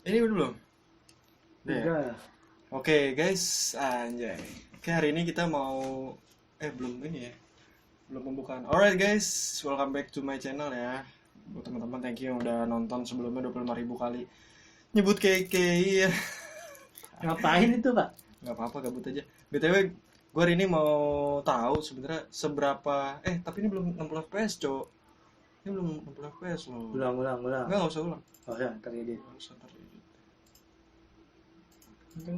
Ini udah belum? Udah ya? Udah. Oke guys, anjay. Oke, hari ini kita mau belum ini ya. Belum pembukaan. Alright guys, welcome back to my channel ya. Buat teman-teman, thank you yang udah nonton sebelumnya 25.000 kali. Nyebut KKI ya. Ngapain itu, Pak? Gak apa-apa, gabut aja. BTW, gue hari ini mau tahu sebenarnya seberapa tapi ini belum 60 fps, Cok. Ini belum 60 fps loh. Ulang. Enggak usah ulang. Oh ya, terjadi. Enggak usah terjadi. Ini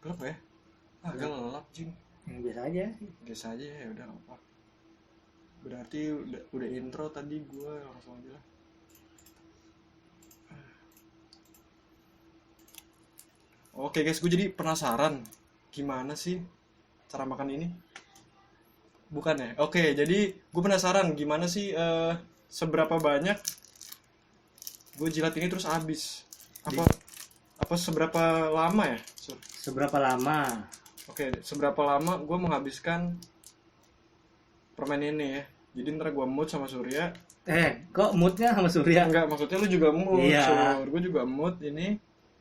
Gelap ya? Agak lelap, Jing. yang biasa aja. Biasa aja ya, udah nggak apa. Berarti udah intro tadi, gue langsung aja lah. Oke guys, gue jadi penasaran gimana sih cara makan ini. Bukan ya? Oke, jadi gue penasaran gimana sih seberapa banyak gue jilat ini terus habis. Apa seberapa lama ya? Seberapa lama? Oke, seberapa lama gue menghabiskan permen ini ya. Jadi ntar gue mood sama Surya. Kok moodnya sama Surya? Enggak, maksudnya lu juga mood. Iya. Gue juga mood ini.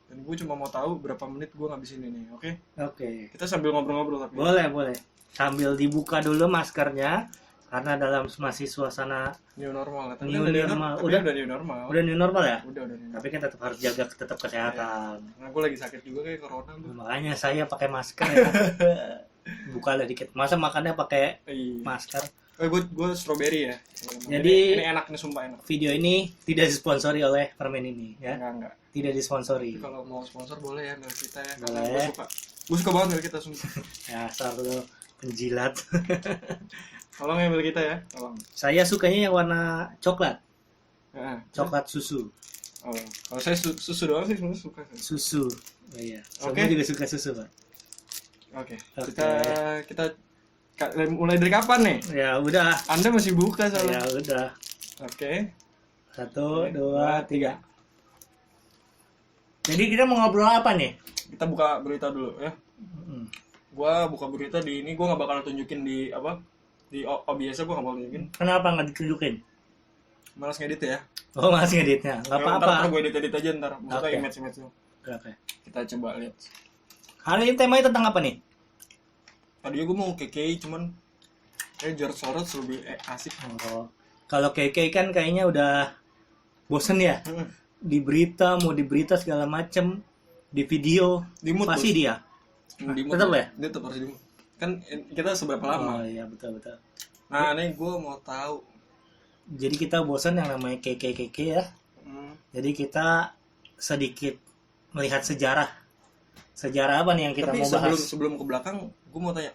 Dan gue cuma mau tahu berapa menit gue ngabisin ini, oke? Oke. Kita sambil ngobrol-ngobrol tapi. Boleh. Sambil dibuka dulu maskernya karena dalam masih suasana New normal. New normal. Udah new normal. udah new normal ya? Udah new normal. Tapi kan tetap harus jaga kesehatan. Nah, gue lagi sakit juga kayak corona gue. Makanya saya pakai masker ya. Buka lah dikit. Masa makannya pakai Iya. masker? Gue strawberry ya. Jadi ini enak nih, sumpah enak. video ini tidak disponsori oleh permen ini ya. Enggak. Tidak disponsori. Tapi kalau mau sponsor boleh ya milk kita ya. Boleh. Karena gue suka banget milk kita, sumpah. Ya, asal lu penjilat. Tolong ya milk kita ya, tolong. Saya sukanya yang warna coklat. Nah, Coklat susu. oh, kalau saya susu doang sih sebenarnya suka. Susu. Oh iya. Oke. Semua juga suka susu, Pak. Oke. Oke. Kita mulai dari kapan nih? Ya udah. Anda masih buka Ya soalnya. udah. Oke. 1, 2, 3. Jadi kita mau ngobrol apa nih? Kita buka berita dulu ya. Gua buka berita di ini, gua nggak bakal tunjukin di apa? Di OBS gua nggak bakal tunjukin. Kenapa nggak ditunjukin? Malas ngedit ya. Oh, masih ngeditnya. Nggak Ntar apa-apa. gue edit aja ntar. Maksudnya Oke. image-nya. Oke. Kita coba lihat. Hari ini temanya tentang apa nih? Tadinya gue mau KKI cuman George Soros lebih asik. Oh. Kalau KK kan kayaknya udah bosen ya. Di berita segala macem, di video Di mood, pasti Bos. dia. Di mood tetap ya? Dia tetap harus di mood. Kan kita seberapa lama? Oh iya, betul. Nah, ini gue mau tahu. Jadi kita bosan yang namanya KK ya. Jadi kita sedikit melihat sejarah. Sejarah apa nih yang kita Tapi mau bahas? sebelum ke belakang, gue mau tanya,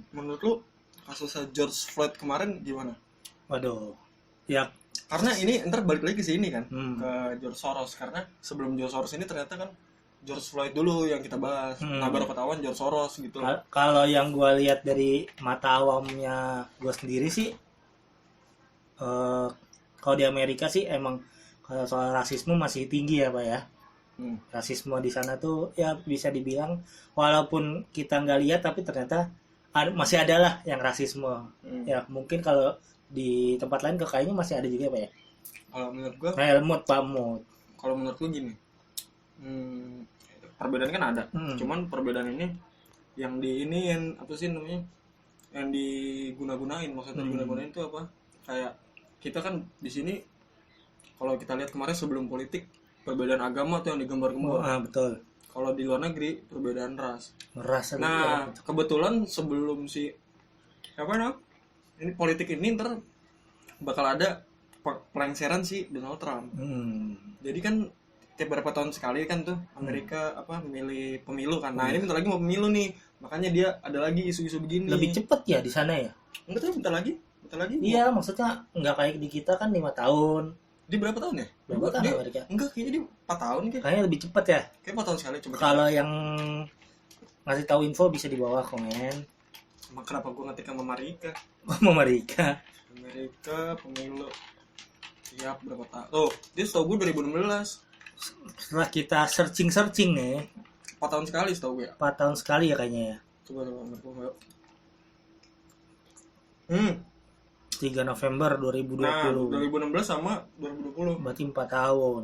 menurut lu kasusnya George Floyd kemarin gimana? Waduh. Ya, Karena ini ntar balik lagi ke sini kan, Hmm. ke George Soros. Karena sebelum George Soros ini ternyata kan George Floyd dulu yang kita bahas. Nah, baru ketahuan George Soros gitu. kalau yang gue lihat dari mata awamnya gue sendiri sih, kalau di Amerika sih emang kalau soal rasisme masih tinggi ya, Pak ya. Rasisme di sana tuh ya bisa dibilang walaupun kita nggak lihat tapi ternyata masih ada lah yang rasisme. Ya mungkin kalau di tempat lain kayaknya masih ada juga, Pak ya. Kalau menurut gue, Pak Mut. kalau menurut gue gini, perbedaan kan ada. Cuman perbedaan ini yang apa sih namanya? Yang diguna-gunain, maksudnya diguna-gunain itu apa? Kayak kita kan di sini kalau kita lihat kemarin sebelum politik perbedaan agama tuh yang digembar-gembar. Betul. Kalau di luar negeri perbedaan ras. Merasa Nah, kebetulan sebelum ini politik ini ntar bakal ada pelengseran si Donald Trump. Jadi kan tiap berapa tahun sekali kan tuh Amerika memilih pemilu kan. Nah, ini bentar lagi mau pemilu nih. Makanya dia ada lagi isu-isu begini. lebih cepet ya di sana ya. Enggak tahu bentar lagi. Iya, maksudnya nggak kayak di kita kan 5 tahun. Dia berapa tahun ya? Berapa tahun Dia- Amerika? Enggak, kayaknya dia 4 tahun kayak. Kayaknya lebih cepet ya. Kayak 4 tahun sekali coba. Kalau yang ngasih tahu info bisa di bawah komen. Kenapa gue ngetik sama Marika? Amerika. Amerika pemilu tiap berapa tahun? Tuh, dia setahu gue 2016. Setelah kita searching nih, 4 tahun sekali setahu gue ya. 4 tahun sekali ya kayaknya ya. Coba yuk. 3 November 2020. Nah, 2016 sama 2020. Berarti 4 tahun.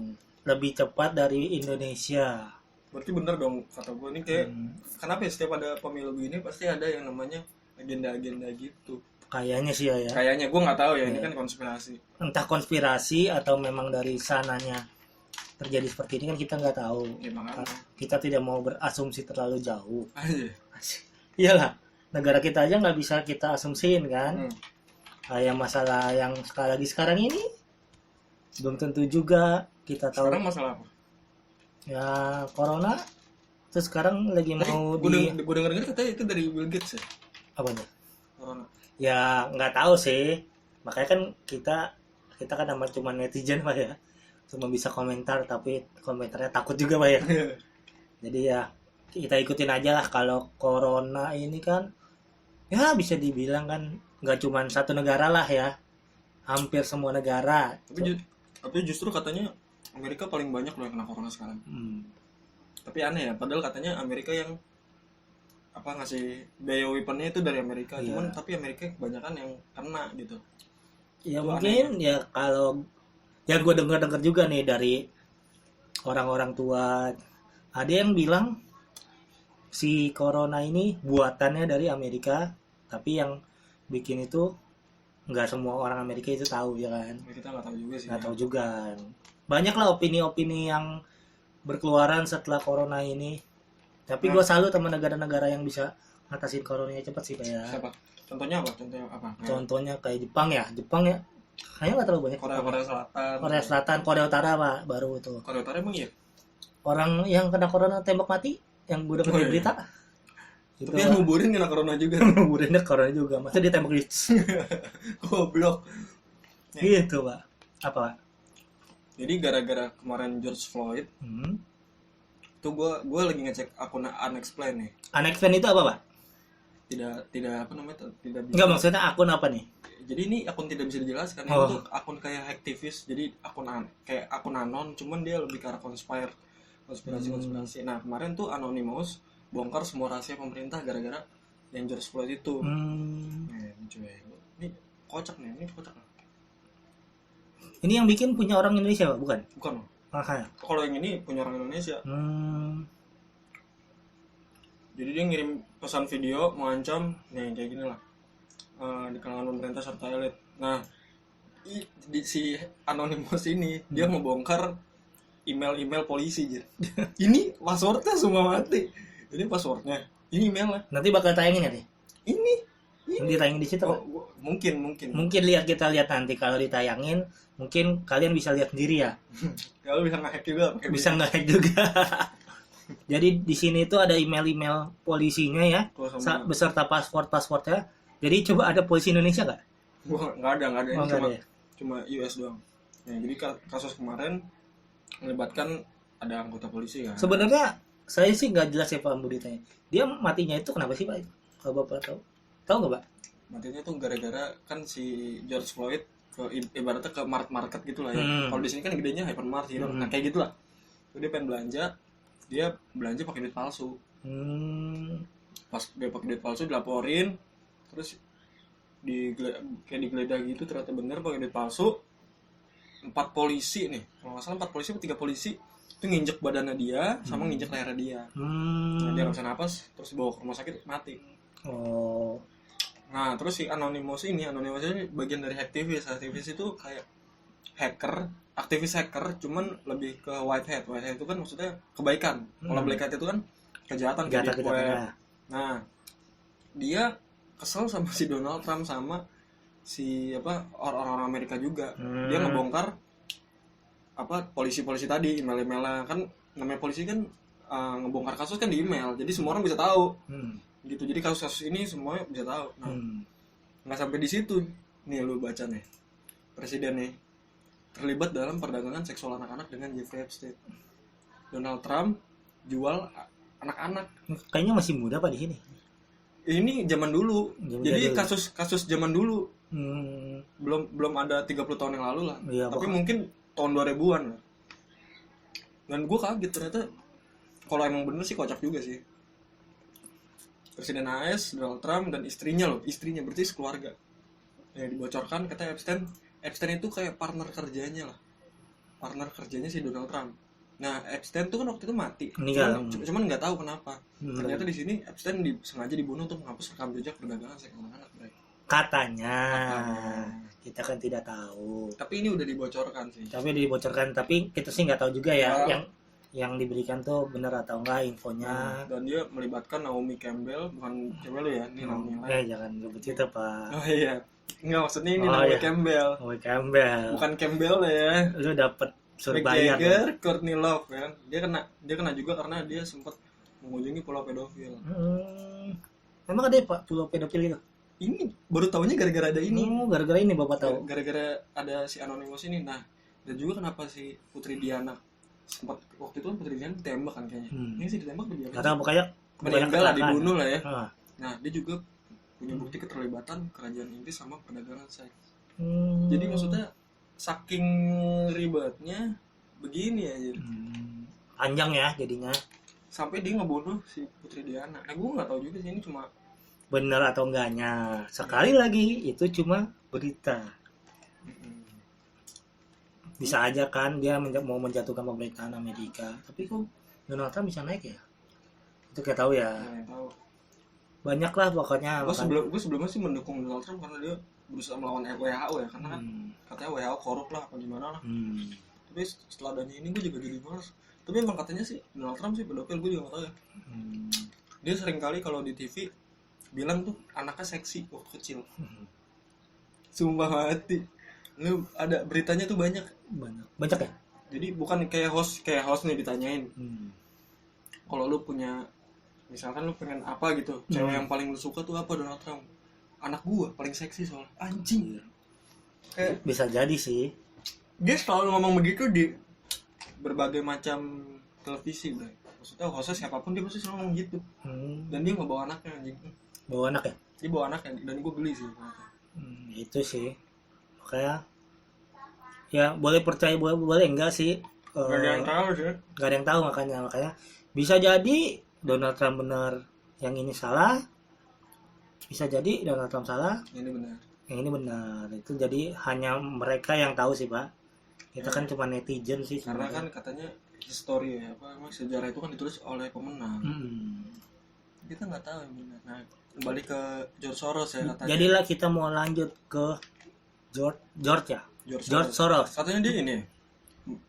lebih cepat dari Indonesia. Berarti bener dong kata gue ini kayak kenapa ya setiap ada pemilu begini pasti ada yang namanya agenda-agenda gitu. Kayaknya sih ya. Kayaknya gue nggak tahu ya, ini kan konspirasi. Entah konspirasi atau memang dari sananya terjadi seperti ini kan kita nggak tahu. Ya, makanya. Kita tidak mau berasumsi terlalu jauh. Aja. Iyalah, negara kita aja nggak bisa kita asumsiin kan. Kayak masalah yang sekarang ini belum tentu juga kita tahu. Sekarang masalah apa? Ya corona. Terus sekarang lagi mau gue denger katanya itu dari Bill Gates ya. Apa tuh? Corona. Ya nggak tahu sih. Makanya kan kita kan nama cuma netizen Pak ya. Cuma bisa komentar tapi komentarnya takut juga Pak ya. Jadi ya kita ikutin aja lah. Kalau corona ini kan ya bisa dibilang kan nggak cuma satu negara lah ya, hampir semua negara. Tapi justru katanya Amerika paling banyak loh yang kena corona sekarang. Tapi aneh ya, padahal katanya Amerika yang ngasih bioweaponnya itu dari Amerika, cuman tapi Amerika kebanyakan yang kena gitu. Ya itu mungkin aneh. Ya kalau ya gue dengar juga nih dari orang-orang tua, ada yang bilang si corona ini buatannya dari Amerika, tapi yang bikin itu nggak semua orang Amerika itu tahu ya kan. Ya, kita nggak tahu juga sih. Nggak tahu juga. Banyak lah opini-opini yang berkeluaran setelah corona ini. Tapi gue salut sama negara-negara yang bisa ngatasin coronanya cepat sih kayak. Siapa? Contohnya apa? Contohnya kayak Jepang ya. Kayaknya nggak terlalu banyak. Korea Selatan. Korea Selatan, Korea Utara Pak, baru itu. Korea Utara emang iya? Orang yang kena corona tembak mati, yang gue dengar di berita. Tapi yang nguburin kena corona juga. Nguburinnya corona juga, masa dia tembak di goblok. gitu Pak. Apa Pak? Jadi gara-gara kemarin George Floyd, tuh gue lagi ngecek akun Unexplained nih. Unexplained itu apa Pak? Tidak apa namanya? Tidak bisa. Enggak, maksudnya akun apa nih? Jadi ini akun tidak bisa dijelaskan. Itu akun kayak aktivis. Jadi kayak akun anon, cuman dia lebih ke arah konspirasi. Nah kemarin tuh Anonymous bongkar semua rahasia pemerintah gara-gara yang George Floyd itu. Ini kocak nih. Ini yang bikin punya orang Indonesia Pak, bukan? Bukan. Makanya. Kalau yang ini punya orang Indonesia. Jadi dia ngirim pesan video mengancam, nih kayak gini lah, di kalangan pemerintah serta elit. Nah, si Anonymous ini dia membongkar email polisi jadi. Ini passwordnya semua mati. Ini passwordnya, ini emailnya. Nanti bakal tayangin ya nih. Ini ditayangin di situ. Mungkin. Mungkin kita lihat nanti kalau ditayangin, mungkin kalian bisa lihat sendiri ya. Kalau bisa nge-hack juga. Bisa nge-hack juga. Jadi di sini itu ada email polisinya ya, beserta passwordnya. Jadi coba ada polisi Indonesia nggak? Nggak ada. Ini cuma ya? US doang. Nah, jadi kasus kemarin melibatkan ada anggota polisi kan. Sebenarnya saya sih nggak jelas ya Pak beritanya. Dia matinya itu kenapa sih Pak? Kalau Bapak tahu nggak Pak? Matinya tuh gara-gara kan si George Floyd ibaratnya ke market gitulah ya. Kalau di sini kan gedenya hypermart gitu. Nah kayak gitulah. Jadi dia pengen belanja pakai duit palsu. Pas dia pakai duit palsu dilaporin, terus kayak digeledah gitu, ternyata bener pakai duit palsu. 4 polisi nih, kalau nggak salah 4 polisi atau 3 polisi itu nginjek badannya dia sama nginjek lehernya dia. Nah, dia nggak bisa napas, terus dibawa ke rumah sakit mati. Nah terus si Anonymous ini bagian dari aktivis itu kayak aktivis hacker, cuman lebih ke white hat itu kan maksudnya kebaikan. Kalau black hat itu kan kejahatan. Nah dia kesel sama si Donald Trump sama si orang-orang Amerika juga. Dia ngebongkar polisi-polisi tadi, email-emailnya kan, namanya polisi kan ngebongkar kasus kan di email, jadi semua orang bisa tahu. Gitu, jadi kasus ini semua bisa tahu. Nah nggak sampai di situ nih, lu baca nih, presiden nih terlibat dalam perdagangan seksual anak-anak dengan Jeffrey Epstein. Donald Trump jual anak-anak. Kayaknya masih muda Pak di sini. Ini zaman dulu. Jadi kasus zaman dulu. Belum ada 30 tahun yang lalu lah. Ya, tapi mungkin tahun 2000-an lah. Dan gue kaget ternyata kalau emang bener sih kocak juga sih. Presiden AS, Donald Trump dan istrinya berarti sekeluarga. Yang dibocorkan kata Epstein itu kayak partner kerjanya si Donald Trump. Nah, Epstein tuh kan waktu itu mati. Meninggal. Cuman nggak tahu kenapa. Ternyata di sini Epstein sengaja dibunuh untuk menghapus rekam jejak perdagangan seks anak-anak, Bray. Katanya. Kita kan tidak tahu. Tapi ini udah dibocorkan sih. Tapi dibocorkan, tapi kita sih nggak tahu juga ya Nah, yang diberikan tuh benar atau enggak infonya. Dan dia melibatkan Naomi Campbell, bukan Campbell ya, ini namanya. Jangan sebut itu, Pak. Oh iya. Enggak, maksudnya ini Oh, Naomi iya. Campbell. Naomi Campbell. Bukan Campbell ya. Lu dapet suruh Mick bayar. Jagger, Courtney Love kan. Dia kena juga karena dia sempat mengunjungi pulau pedofil. Emang ada ya, Pak pulau pedofil itu? Ini baru tahunya gara-gara ada ini. Gara-gara ini Bapak tahu. Gara-gara ada si Anonymous ini. Nah, dan juga kenapa si Putri Diana sempat waktu itu Putri Diana ditembak kan kayaknya. Ini sih ditembak dia. Karena pokoknya meninggal lah, dibunuh lah ya. Ah. Nah, dia juga punya bukti keterlibatan kerajaan Inggris sama perdagangan seks. Hmm. Jadi maksudnya saking ribetnya begini aja. Panjang ya jadinya. Sampai dia ngebunuh si Putri Diana. Nah, gue nggak tahu juga sih ini cuma Benar atau enggaknya. Sekali lagi itu cuma berita. Bisa aja kan dia mau menjatuhkan pemerintahan Amerika, tapi kok Donald Trump bisa naik ya? Itu kita tahu ya. tahu. Banyak lah pokoknya. Gue sebelumnya sih mendukung Donald Trump karena dia berusaha melawan WHO ya, karena kan katanya WHO korup lah apa gimana lah. Tapi setelah adanya ini gue juga jadi malas. Tapi emang katanya sih Donald Trump sih pedofil, gue juga nggak tahu ya. Dia sering kali kalau di TV bilang tuh anaknya seksi waktu kecil. Sumpah mati. Lu ada beritanya tuh banyak ya. Jadi bukan kayak host nih ditanyain. Kalau lu punya, misalkan lu pengen apa gitu, cewek yang paling lu suka tuh apa, Donald Trump. Anak gua paling seksi soalnya. Anjing. Kayak Bisa jadi sih. dia selalu ngomong begitu di berbagai macam televisi, Bro. Maksudnya hostnya siapapun dia pasti selalu ngomong gitu. Dan dia nggak bawa anaknya, anjing. Bawa anak ya? Dia bawa anaknya dan gue geli sih. Itu sih. Makanya ya boleh percaya boleh enggak sih. Gak ada yang tahu sih. Gak ada yang tahu makanya bisa jadi Donald Trump benar, yang ini salah. Bisa jadi Donald Trump salah, Ini benar. yang ini benar. Itu jadi hanya mereka yang tahu sih, Pak. Kita kan cuma netizen sih Karena sebenarnya. kan katanya history ya, apa emang sejarah itu kan ditulis oleh pemenang. Kita nggak tahu yang benar. Nah, kembali ke George Soros ya katanya. Jadilah kita mau lanjut ke George ya. George Soros. Katanya dia ini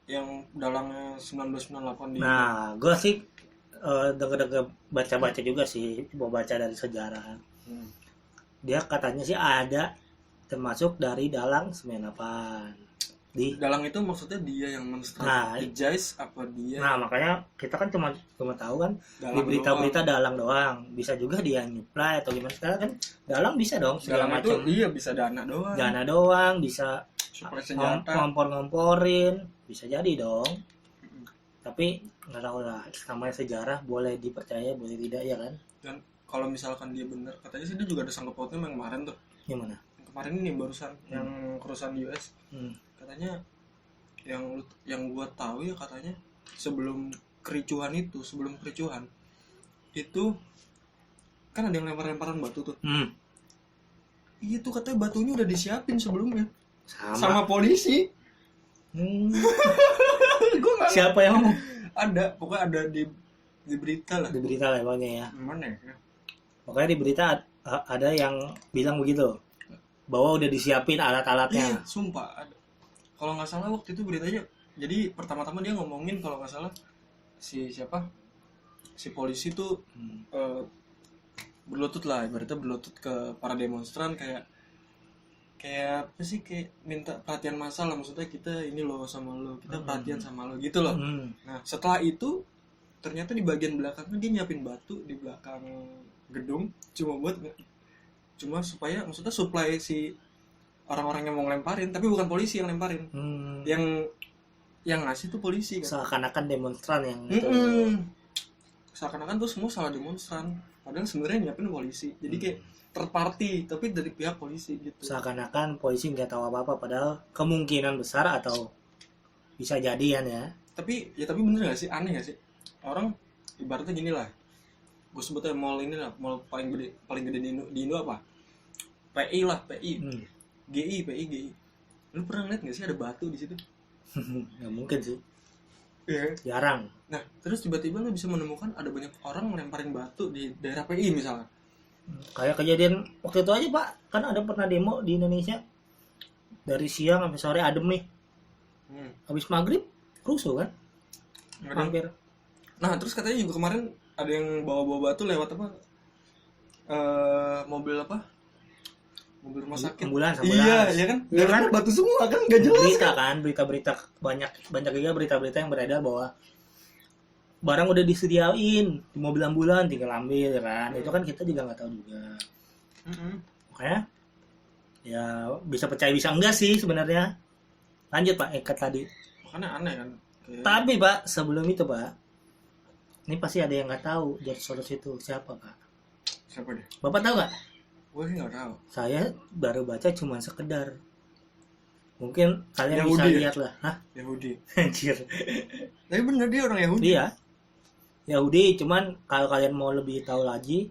yang dalangnya 1998 di. Nah, gue sih denger baca-baca juga sih, mau baca dari sejarah. Dia katanya sih ada termasuk dari dalang 98. Dalang itu maksudnya dia yang men-strategize apa dia? Nah, makanya kita kan cuma tahu kan Dalang di berita-berita dalang doang. Bisa juga dia nyuplai atau gimana. Sekarang kan dalang bisa dong segala Dalang itu macam. iya bisa dana doang. Dana doang, bisa Suplai senjata. ngompor-ngomporin, bisa jadi dong. Tapi nggak tahu lah, namanya sejarah, boleh dipercaya boleh tidak ya kan. Dan kalau misalkan dia benar, katanya sih dia juga ada sangkut pautnya yang kemarin tuh. Gimana? Yang kemarin ini barusan yang kerusuhan di US. Katanya yang gua tahu ya, katanya sebelum kericuhan itu kan ada yang lempar-lemparan batu tuh. Itu katanya batunya udah disiapin sebelumnya sama polisi. Siapa yang ngomong? Ada, pokoknya ada di berita lah. Di berita lah pokoknya ya. Mana ya? Pokoknya di berita ada yang bilang begitu, bahwa udah disiapin alat-alatnya. Iya, sumpah ada. Kalau nggak salah waktu itu beritanya, jadi pertama-tama dia ngomongin kalau nggak salah si polisi tuh berlutut lah, ibaratnya berlutut ke para demonstran kayak apa sih, kayak minta perhatian massal lah, maksudnya kita ini loh sama lo, kita perhatian sama lo gitu loh. Nah setelah itu ternyata di bagian belakangnya dia nyiapin batu di belakang gedung cuma supaya maksudnya supply si orang-orang yang mau ngelemparin, tapi bukan polisi yang lemparin. Yang ngasih tuh polisi kan. Seakan-akan demonstran yang seakan-akan tuh semua salah demonstran, padahal sebenarnya nyiapin polisi. Jadi kayak third party tapi dari pihak polisi gitu. Seakan-akan polisi nggak tahu apa-apa, padahal kemungkinan besar atau bisa jadian ya. Tapi bener nggak sih, aneh nggak sih, orang ibaratnya gini lah, gue sebutnya mall ini lah, mall paling gede di Indo apa? PI lah, PI. GI. Lu pernah ngeliat nggak sih ada batu di situ? Nggak mungkin sih. Iya. Jarang. Nah, terus tiba-tiba lo bisa menemukan ada banyak orang melemparin batu di daerah PI misalnya. Kayak kejadian waktu itu aja Pak, kan ada pernah demo di Indonesia dari siang sampai sore adem nih. Habis maghrib rusuh kan? Hampir. Nah, terus katanya juga kemarin ada yang bawa-bawa batu lewat apa? Mobil apa? Mobil rumah sakit. Ambulans. Iya, ya kan? Iya kan? Batu semua kan enggak jelas. Berita kan, berita-berita banyak juga berita-berita yang beredar bahwa barang udah disediain di mobil ambulan tinggal ambil kan. Itu kan kita juga nggak tahu juga. Makanya ya bisa percaya bisa enggak sih sebenarnya. Lanjut Pak Eka tadi. Makanya aneh kan. Tapi Pak, sebelum itu Pak, ini pasti ada yang nggak tahu George Soros itu siapa Pak? Siapa dia? Bapak tahu nggak? Gue sih nggak tahu. Saya baru baca cuma sekedar. Mungkin kalian Yahudi, bisa ya? lihat lah. Hah? Yahudi. Anjir. Tapi bener dia orang Yahudi. Iya. Yahudi, cuman kalau kalian mau lebih tahu lagi,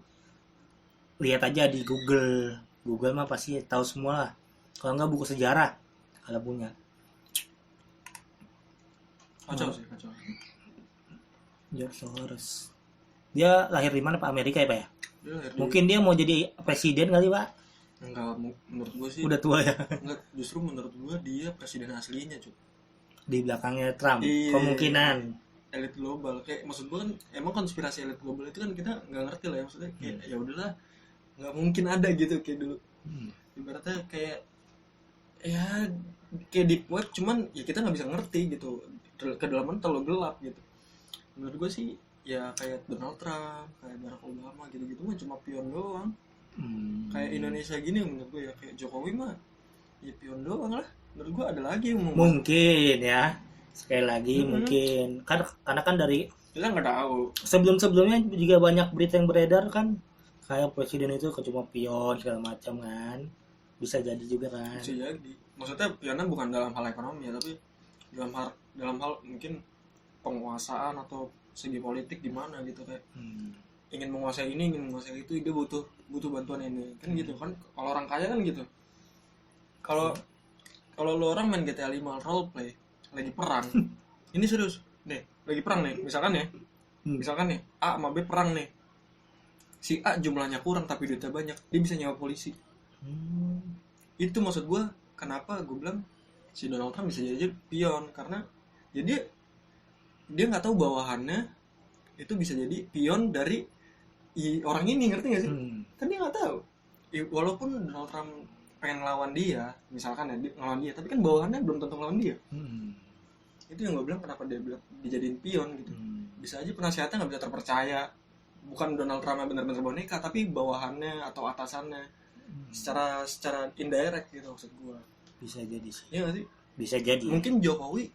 lihat aja di Google. Google mah pasti tahu semua lah. Kalau nggak buku sejarah, kalau punya. Kacau sih, kacau. George Soros. Dia lahir di mana Pak? Amerika ya Pak ya? Dia lahir di- Mungkin dia mau jadi presiden kali Pak? Enggak, menurut gue sih. Udah tua ya. Enggak, justru menurut gue dia presiden aslinya, cuy. Di belakangnya Trump. Iya. Kemungkinan. Elit global, kayak maksud gue kan emang konspirasi elit global itu kan kita nggak ngerti lah ya, maksudnya kayak ya udahlah, nggak mungkin ada gitu kayak dulu. Ibaratnya kayak ya kayak deep web, cuman ya kita nggak bisa ngerti gitu, kedalaman terlalu gelap gitu. Menurut gue sih ya kayak Donald Trump, kayak Barack Obama gitu-gitu mah cuma pion doang. Kayak Indonesia gini menurut gue ya, kayak Jokowi mah ya pion doang lah. Menurut gue ada lagi yang mau. Mungkin ya. Sekali lagi mungkin karena kan dari Kita nggak tahu. sebelumnya juga banyak berita yang beredar kan kayak presiden itu cuma pion segala macam kan, bisa jadi juga kan. Bisa jadi. Maksudnya pionnya bukan dalam hal ekonomi ya, tapi dalam hal mungkin penguasaan atau segi politik di mana gitu, kayak ingin menguasai ini, ingin menguasai itu, dia butuh bantuan ini kan gitu kan. Kalau orang kaya kan gitu. Kalau lo orang main GTA 5 roleplay lagi perang, ini serius nih, lagi perang nih, misalkan nih A sama B perang nih, si A jumlahnya kurang tapi duitnya banyak, dia bisa nyewa polisi. Itu maksud gue kenapa gue bilang si Donald Trump bisa jadi pion, karena ya dia nggak tahu bawahannya itu bisa jadi pion dari orang ini, ngerti nggak sih? Kan dia nggak tahu. Walaupun Donald Trump pengen lawan dia, misalkan ya dia ngelawan dia, tapi kan bawahannya belum tentu ngelawan dia. Itu yang gue bilang kenapa dia bilang dijadiin pion gitu. Bisa aja penasihatnya nggak bisa terpercaya, bukan Donald Trump yang benar-benar boneka, tapi bawahannya atau atasannya secara indirect gitu maksud gue. Bisa jadi sih. Iya nggak sih? Bisa jadi. Mungkin Jokowi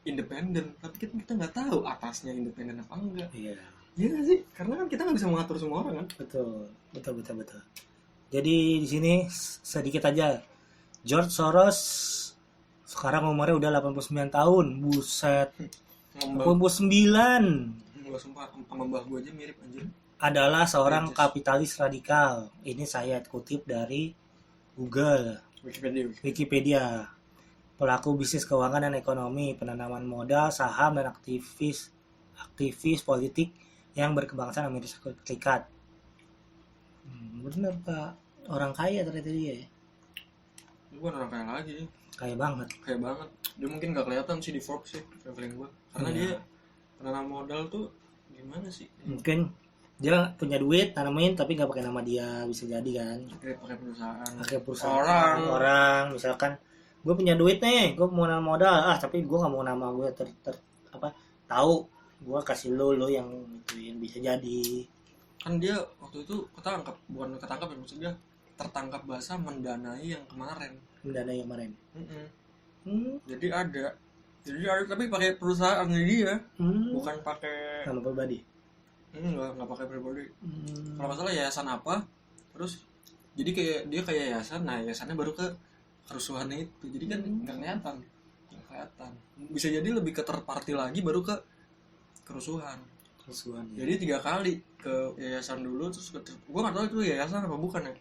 independen, tapi kita nggak tahu atasnya independen apa enggak. Iya. Iya nggak sih? Karena kan kita nggak bisa mengatur semua orang kan. Betul. Jadi di sini sedikit aja. George Soros sekarang umurnya udah 89 tahun. Buset. 89. Gue sumpah sama mbah gue aja mirip anjir. Adalah seorang kapitalis radikal. Ini saya kutip dari Google. Wikipedia. Pelaku bisnis keuangan dan ekonomi, penanaman modal, saham, dan aktivis politik yang berkebangsaan Amerika Serikat. Bener Pak, orang kaya ternyata dia. Bukan orang kaya lagi. Kaya banget. Dia mungkin gak kelihatan sih di Forbes sih, traveling gue. Karena dia penanam modal tuh gimana sih? Mungkin dia punya duit tanamin tapi nggak pakai nama dia, bisa jadi kan? Pakai perusahaan. Orang misalkan gue punya duit nih, gue mau nanam modal, tapi gue nggak mau nama gue tahu, gue kasih lo yang gituin, bisa jadi. Kan dia waktu itu bukan ketangkap ya, maksudnya tertangkap basah mendanai yang kemarin. Jadi ada tapi pakai perusahaan dia, bukan pakai nama pribadi. Nggak pakai pribadi. Kalau nggak salah yayasan apa, terus jadi kayak dia kayak yayasan, nah yayasannya baru ke kerusuhannya itu, jadi kan nggak kelihatan. Bisa jadi lebih ke third party lagi baru ke kerusuhan. Jadi 3 kali ke yayasan dulu, terus gue nggak tahu itu yayasan apa bukan ya.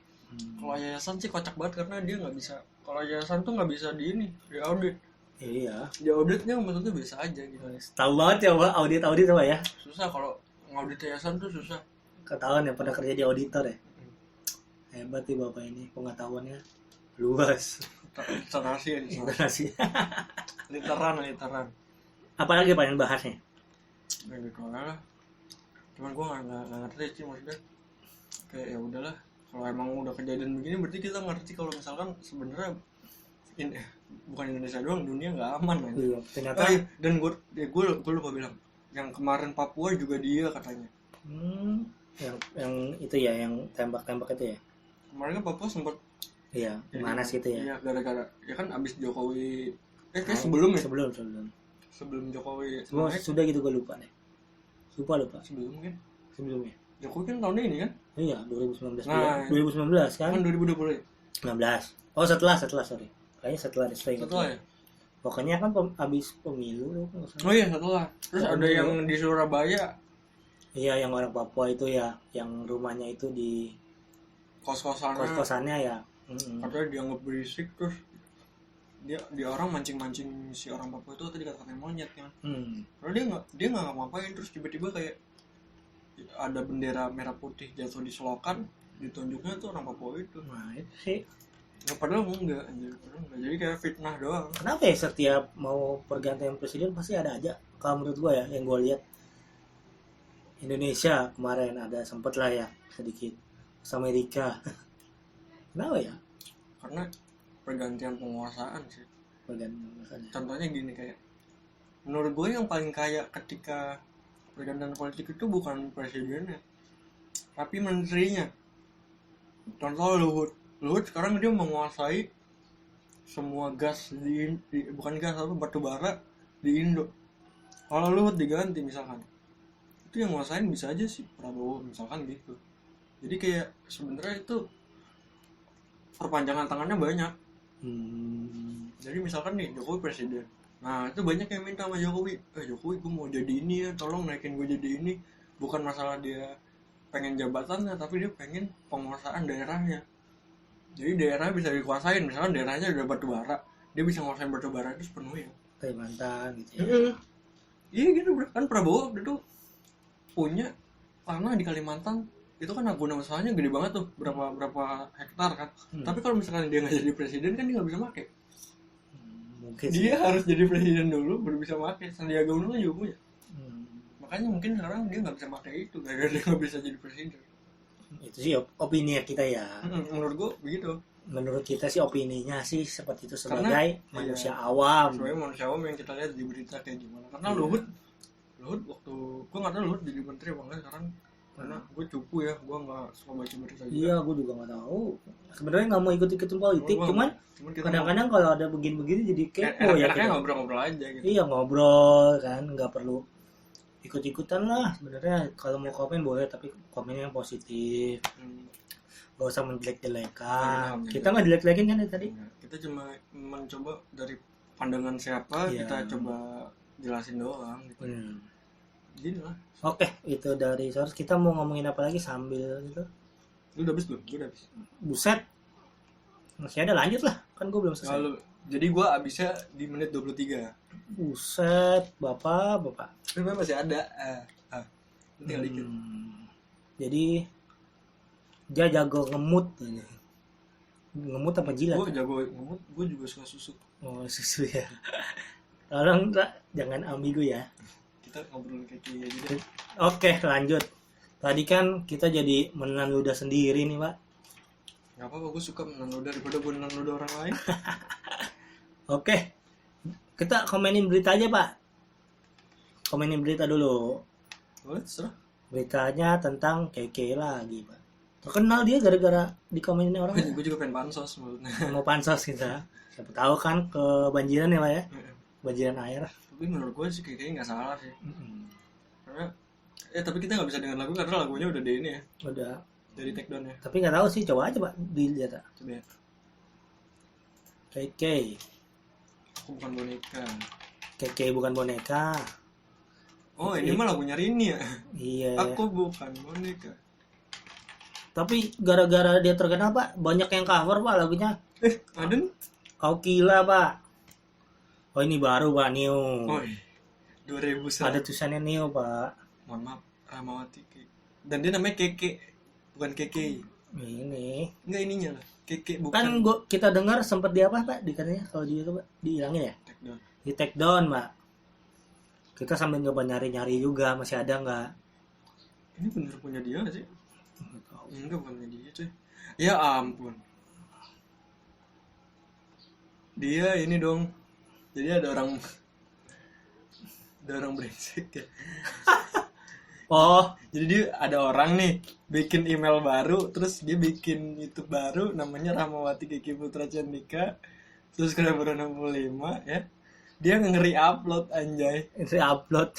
Kalau yayasan sih kocak banget karena dia nggak bisa, kalau yayasan tuh nggak bisa di audit. Iya. Dia auditnya maksudnya biasa aja gitu. Tahu banget ya Pak, audit Pak ya. Susah kalau ngaudit yayasan tuh susah. Ketahuan ya pernah kerja di auditor ya. Hebat nih Bapak ini, pengetahuannya luas. Literasi ya, Literasi. literan. Apalagi Pak yang bahasnya? Ya gitu lah. Cuman gue nggak ngerti sih maksudnya. Kayak ya udahlah. Kalau emang udah kejadian begini, berarti kita ngerti kalau misalkan sebenarnya bukan Indonesia doang, dunia nggak aman kan. Iya, ternyata. Dan gue lupa bilang, yang kemarin Papua juga dia katanya. Yang itu ya, yang tembak-tembak itu ya. Kemarin kan Papua sempat. Iya, gimana sih itu ya? Iya, gara-gara ya kan abis Jokowi. Kayak sebelum ya. Sebelum Jokowi. Sudah gitu gue lupa deh. Lupa. Sebelum mungkin. Sebelumnya. Jokowi kan tahun ini kan? Iya, 2019. Nah, 2019 kan? Kan 2020 ya? 19. Oh, setelah sorry. Kayaknya setelah ya? Pokoknya kan habis pemilu. Oh iya, setelah. Terus ada yang di Surabaya. Iya, yang orang Papua itu ya, yang rumahnya itu di kos-kosannya ya. Katanya dianggap berisik, terus dia orang mancing si orang Papua itu tadi kata monyet kan. Karena dia nggak ngapain, terus tiba-tiba kayak ada bendera merah putih jatuh di selokan, ditunjuknya tuh orang Papua itu. Nah itu sih. Ya, padahal enggak. Jadi kayak fitnah doang. Kenapa ya setiap mau pergantian presiden pasti ada aja. Kalau menurut gue ya, yang gue lihat Indonesia kemarin ada sempet lah ya sedikit sama Amerika. Kenapa ya? Karena pergantian penguasaan sih. Contohnya gini, kayak menurut gue yang paling kaya ketika pergantian politik itu bukan presidennya, tapi menterinya. Contoh Luhut sekarang dia menguasai semua gas bukan gas, apa, batu bara di Indo. Kalau Luhut diganti misalkan, itu yang nguasain bisa aja sih Prabowo misalkan gitu. Jadi kayak sebenarnya itu perpanjangan tangannya banyak. Jadi misalkan nih Jokowi presiden, nah itu banyak yang minta sama Jokowi, Jokowi gue mau jadi ini ya, tolong naikin gue jadi ini. Bukan masalah dia pengen jabatannya, tapi dia pengen penguasaan daerahnya. Jadi daerahnya bisa dikuasain, misalkan daerahnya udah batu bara, dia bisa nguasain batu bara itu sepenuhnya. Kalimantan gitu ya. Iya gitu bro, kan Prabowo waktu itu punya tanah di Kalimantan, itu kan guna usahanya gede banget tuh, berapa hektar kan. Tapi kalau misalkan dia nggak jadi presiden kan dia nggak bisa pakai. Mungkin dia harus jadi presiden dulu baru bisa pakai. Sandiaga Uno juga punya. Makanya mungkin sekarang dia nggak bisa pakai itu, gara-gara dia nggak bisa jadi presiden. Itu sih opini kita ya. Menurut gua begitu. Menurut kita sih opininya sih seperti itu sebagai manusia awam. Sebagai manusia awam yang kita lihat di berita kayak gimana. Karena Luhut waktu gua nggak tahu Luhut jadi menteri apa enggak sekarang. Karena gue cupu ya, gue nggak suka baca berita juga. Iya, gue juga nggak tahu. Sebenarnya nggak mau ikut-ikutin politik, cuman kadang-kadang kalau ada begini-begini jadi kepo ya. Enaknya ngobrol-ngobrol aja gitu. Iya, ngobrol kan, nggak perlu ikut-ikutan lah. Sebenarnya kalau mau komen boleh, tapi komennya yang positif. Gak usah menjelek-jelekan. Kita nggak jelek-jelekin kan tadi. Kita cuma mencoba dari pandangan siapa, kita coba jelasin doang gitu. Gini lah. Oke, itu dari source. Kita mau ngomongin apa lagi sambil gitu? Lu udah habis belum? Gue udah habis. Buset. Masih ada, lanjut lah. Kan gue belum selesai. Jadi gue habisnya di menit 23. Buset, bapak. Tapi masih ada. Tinggal dikit. Jadi dia jago ngemut. Ngemut apa jilat? Gue jago ngemut, gue juga suka susu. Oh, susu ya. Tolong jangan ambigu ya. Kita ngobrolin kayak gini aja. Oke, lanjut. Tadi kan kita jadi menelan ludah sendiri nih, Pak. Gak apa-apa, gue suka menelan ludah daripada gue menelan ludah orang lain. Oke. Kita komenin berita aja, Pak. Komenin berita dulu. Boleh, terserah. Beritanya tentang Keke lagi, Pak. Terkenal dia gara-gara dikomenin orang. Gue juga pengen pansos maksudnya. Mau pansos kita. Siapa tahu kan kebanjiran ya, Pak ya. Banjiran air. Tapi menurut gue sih kayaknya nggak salah sih. Karena tapi kita nggak bisa dengar lagu karena lagunya udah di ini ya. Udah. Dari take down ya. Tapi nggak tahu sih, coba aja Pak dilihat. Coba ya. Keke. Aku bukan boneka. Keke bukan boneka. Oh ini mah lagunya Rini ya. Iya. Aku bukan boneka. Tapi gara-gara dia terkenal Pak, banyak yang cover Pak lagunya. Ada nih. Kau gila Pak. Oh ini baru Pak, new. Oh, 2000 Ada tulisannya new Pak. Mohon maaf, Rahmawati dan dia namanya Keke, bukan Keke. Ini Enggak ininya lah, Keke bukan. kan kita dengar sempat di apa Pak, dikatanya kalau di YouTube Pak, dihilangin ya, Take down. di take down Pak. Kita sambil coba nyari-nyari juga masih ada nggak. Ini bener punya dia nggak sih? Enggak, bukan punya dia cuy. Ya ampun, dia ini dong. Jadi ada orang brengsek ya. Oh Jadi dia ada orang nih bikin email baru, terus dia bikin YouTube baru namanya Rahmawati Kiki Putra Candika, terus kena baru 65 ya. Dia ngeri upload anjay. ini upload.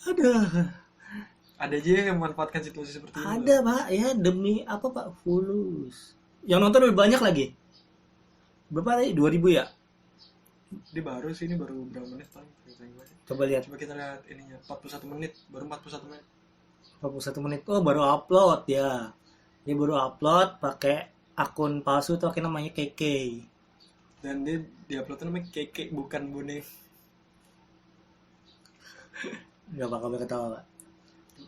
Aduh. Ada aja yang memanfaatkan situasi seperti ini. Ada Pak ya, demi apa Pak, fulus. Yang nonton lebih banyak lagi. Berapa tadi? 2000 ya? Dia baru sih, ini baru berapa menit paling. Coba lihat. Coba kita lihat ininya, 41 menit, baru 41 menit. 41 menit. Oh baru upload ya. Dia baru upload pakai akun palsu tuh, pakai namanya Keke. Dan dia diupload namanya Keke, bukan boneka. Gak bakal ketawa Pak.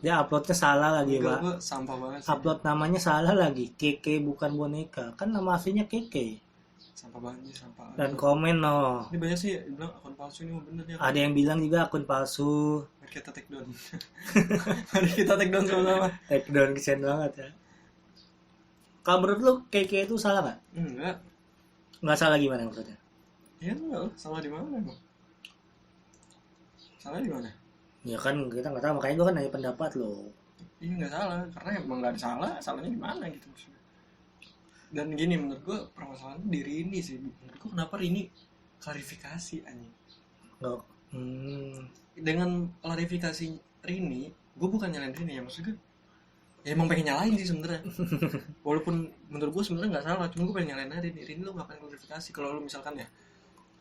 Dia uploadnya salah lagi Enggak, Pak. gua sampah banget sih. Upload namanya salah lagi. Keke bukan boneka. Kan nama aslinya Keke. Sampah banget nih, sampah. Dan komen no. Ini banyak sih yang bilang akun palsu ini mau bener ya. Ada yang bilang juga akun palsu. Mari kita take down. Mari kita take down sama-sama. Take down, kesian banget ya. Kalau menurut lu Keke itu salah nggak? Enggak. Nggak salah gimana maksudnya? Ya enggak lah, salah di mana emang? Salah di mana? Ya kan kita nggak tahu, makanya gua kan nanya pendapat lo. Iya nggak salah, karena emang nggak ada salah, salahnya di mana gitu maksudnya. Dan gini, menurut gua permasalahannya di Rini sih. Menurut gua kenapa Rini klarifikasi anjing. Nggak. Dengan klarifikasi Rini, gua bukan nyalain Rini ya, maksud gua ya emang pengen nyalain sih sebenarnya. Walaupun menurut gua sebenarnya nggak salah, cuma gua pengen nyalain aja Rini. Rini lu ngapain klarifikasi? Kalau lu misalkan ya